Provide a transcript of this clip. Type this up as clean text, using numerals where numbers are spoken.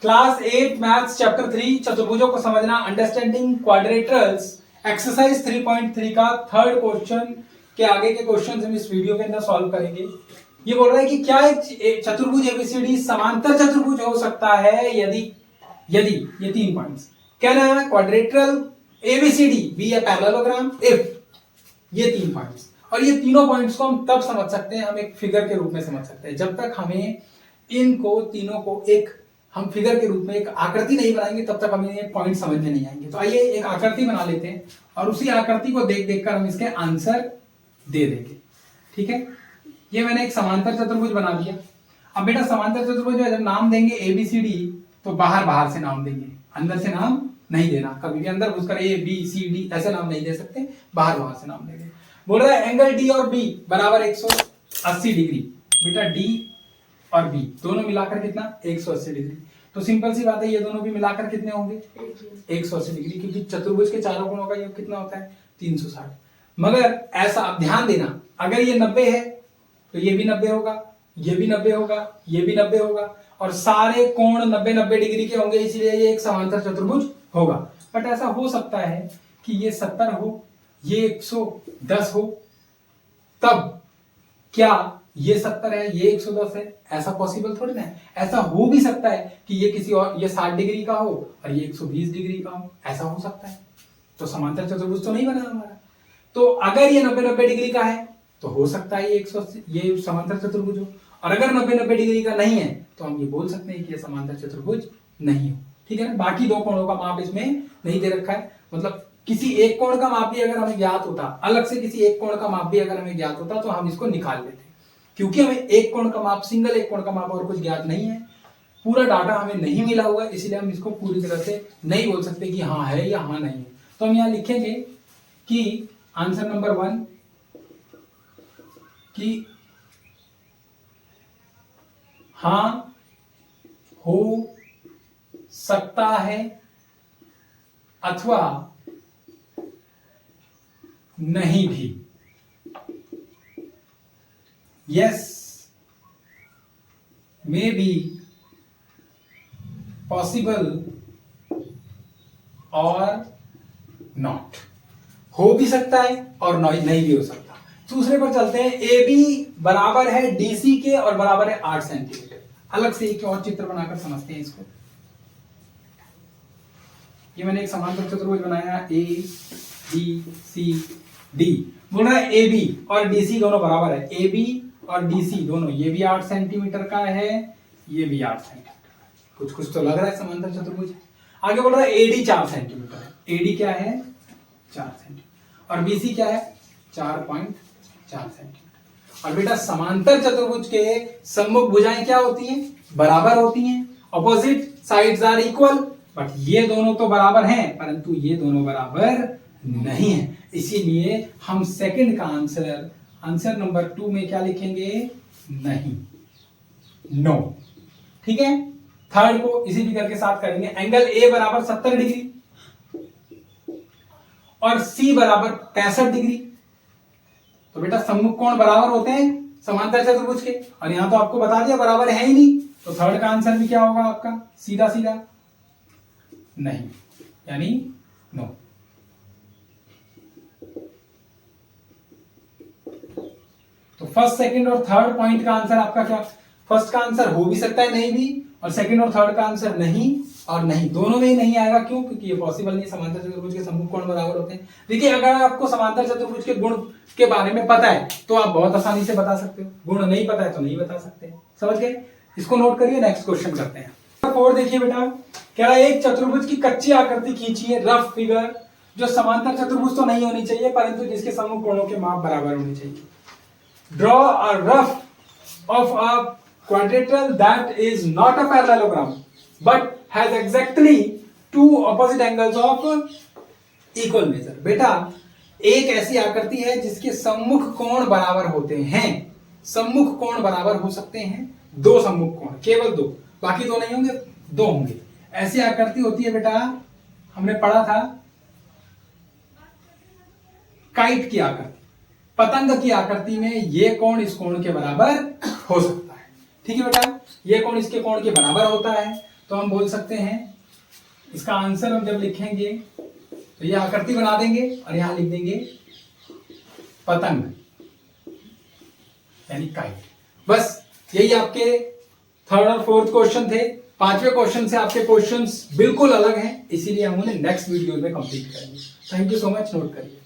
Class 8 maths chapter 3 चतुर्भुजों को समझना understanding क्वाड्रेटरल्स exercise 3.3 का थर्ड क्वेश्चन के आगे के क्वेश्चन हम इस वीडियो के अंदर सॉल्व करेंगे। ये बोल रहा है कि क्या एक चतुर्भुज एबीसीडी समांतर चतुर्भुज हो सकता है यदि यदि ये 3 पॉइंट्स कहना है quadrilateral ABCD B A parallelogram if ये 3 पॉइंट्स और ये तीनों पॉइंट्स को हम तब समझ सकते हैं, हम एक फिगर के रूप में समझ सकते हैं जब तक हमें इनको तीनों को एक हम फिगर के रूप में एक आकृति नहीं बनाएंगे तब तक हमें ये पॉइंट समझ में नहीं आएंगे। तो आइए एक आकृति बना लेते हैं और उसी आकृति को देख देखकर हम इसके आंसर दे देंगे। ठीक है, ये मैंने एक समांतर चतुर्भुज बना दिया। अब बेटा समांतर चतुर्भुज जब नाम देंगे एबीसीडी तो बाहर बाहर से नाम देंगे, अंदर से नाम नहीं देना। कभी भी अंदर घुसकर ए बी सी डी ऐसे नाम नहीं दे सकते, बाहर बाहर से नाम देंगे। बोल रहा है एंगल डी और बी बराबर 180 डिग्री। बेटा डी और बी दोनों मिलाकर कितना 180 डिग्री। तो सिंपल सी बात है, ये दोनों भी मिलाकर कितने होंगे 180 डिग्री, क्योंकि चतुर्भुज के चारों कोणों का योग कितना होता है 360। मगर ऐसा आप ध्यान देना, अगर ये 90 है तो ये भी 90 होगा, ये भी 90 होगा, ये भी 90 होगा और सारे कोण 90-90 डिग्री के होंगे, इसलिए ये एक समांतर चतुर्भुज होगा। बट ऐसा हो सकता है कि ये 70 हो, ये 110 हो, तब क्या ये 70 है ये 110 है? ऐसा पॉसिबल थोड़ी ना है। ऐसा हो भी सकता है कि ये किसी और ये 60 डिग्री का हो और ये 120 डिग्री का हो, ऐसा हो सकता है। तो समांतर चतुर्भुज तो नहीं बना हमारा। तो अगर ये 90-90 डिग्री का है तो हो सकता है ये 180 ये समांतर चतुर्भुज हो, और अगर 90-90 डिग्री का नहीं है तो हम ये बोल सकते हैं कि ये समांतर चतुर्भुज नहीं हो। ठीक है ना, बाकी दो कोणों का माप इसमें नहीं दे रखा है, मतलब किसी एक कोण का माप भी अगर हमें ज्ञात होता, अलग से किसी एक कोण का माप भी अगर हमें ज्ञात होता तो हम इसको निकाल लेते। क्योंकि हमें एक कोण का माप, सिंगल एक कोण का माप और कुछ ज्ञात नहीं है, पूरा डाटा हमें नहीं मिला हुआ है, इसलिए हम इसको पूरी तरह से नहीं बोल सकते कि हाँ है या हाँ नहीं है। तो हम यहां लिखेंगे कि आंसर नंबर 1 कि हाँ हो सकता है अथवा नहीं भी। Yes, may be possible और not। हो भी सकता है और नहीं भी हो सकता। दूसरे पर चलते हैं। ए बी बराबर है डीसी के और बराबर है 8 सेंटीमीटर। अलग से एक और चित्र बनाकर समझते हैं इसको। ये मैंने एक समांतर चतुर्भुज बनाया ए बी सी डी। बोल रहा है ए बी और डीसी दोनों बराबर है। ए बी और डीसी दोनों, ये भी 8 सेंटीमीटर का है, ये भी 8 सेंटीमीटर। कुछ कुछ तो लग रहा है समांतर चतुर्भुज। आगे बोल रहा है एडी 4 सेंटीमीटर है। एडी क्या है 4 सेंटीमीटर और बीसी क्या है 4.4 सेंटीमीटर। और बेटा समांतर चतुर्भुज के सम्मुख भुजाएं क्या होती हैं, बराबर होती हैं। Opposite sides are equal, but ये दोनों तो बराबर हैं परंतु ये दोनों बराबर नहीं है। इसीलिए हम सेकंड का आंसर नंबर 2 में क्या लिखेंगे, नहीं, नो। ठीक है, थर्ड को इसी फिगर के साथ करेंगे। एंगल ए बराबर 70 डिग्री और सी बराबर 65 डिग्री। तो बेटा सम्मुख कोण बराबर होते हैं समांतर चतुर्भुज के, और यहां तो आपको बता दिया बराबर है ही नहीं। तो थर्ड का आंसर भी क्या होगा आपका, सीधा सीधा नहीं, यानी नो। तो फर्स्ट, सेकंड और थर्ड पॉइंट का आंसर आपका क्या, फर्स्ट का आंसर हो भी सकता है नहीं भी, और सेकंड और थर्ड का आंसर नहीं और नहीं, दोनों में ही नहीं आएगा। क्यों? क्योंकि ये पॉसिबल नहीं, समांतर चतुर्भुज के सम्मुख कोण बराबर होते हैं। देखिए, अगर आपको समांतर चतुर्भुज के गुण के बारे में पता है तो आप बहुत आसानी से बता सकते हो, गुण नहीं पता है तो नहीं बता सकते। समझ गए? इसको नोट करिए, नेक्स्ट क्वेश्चन करते हैं। और देखिए बेटा, कह रहा है एक चतुर्भुज की कच्ची आकृति खींचिए, रफ फिगर, जो समांतर चतुर्भुज तो नहीं होनी चाहिए परंतु जिसके सम्मुख कोणों के माप बराबर होने चाहिए। Draw a rough of a quadrilateral that is not a parallelogram but has exactly two opposite angles of equal measure। बेटा, एक ऐसी आकृति है जिसके सम्मुख कोण बराबर होते हैं। सम्मुख कोण बराबर हो सकते हैं, दो सम्मुख कोण, केवल दो, बाकी दो नहीं होंगे, दो होंगे। ऐसी आकृति होती है बेटा, हमने पढ़ा था काइट की आकृति, पतंग की आकृति में ये कोण इस कोण के बराबर हो सकता है। ठीक है बेटा, ये कोण इसके कोण के बराबर होता है। तो हम बोल सकते हैं इसका आंसर हम जब लिखेंगे तो ये आकृति बना देंगे और यहां लिख देंगे पतंग यानी काइट। बस यही आपके थर्ड और फोर्थ क्वेश्चन थे। पांचवें क्वेश्चन से आपके क्वेश्चंस बिल्कुल अलग हैं, इसीलिए हम उन्हें नेक्स्ट वीडियो में कंप्लीट करेंगे। Thank you so much, note करिए।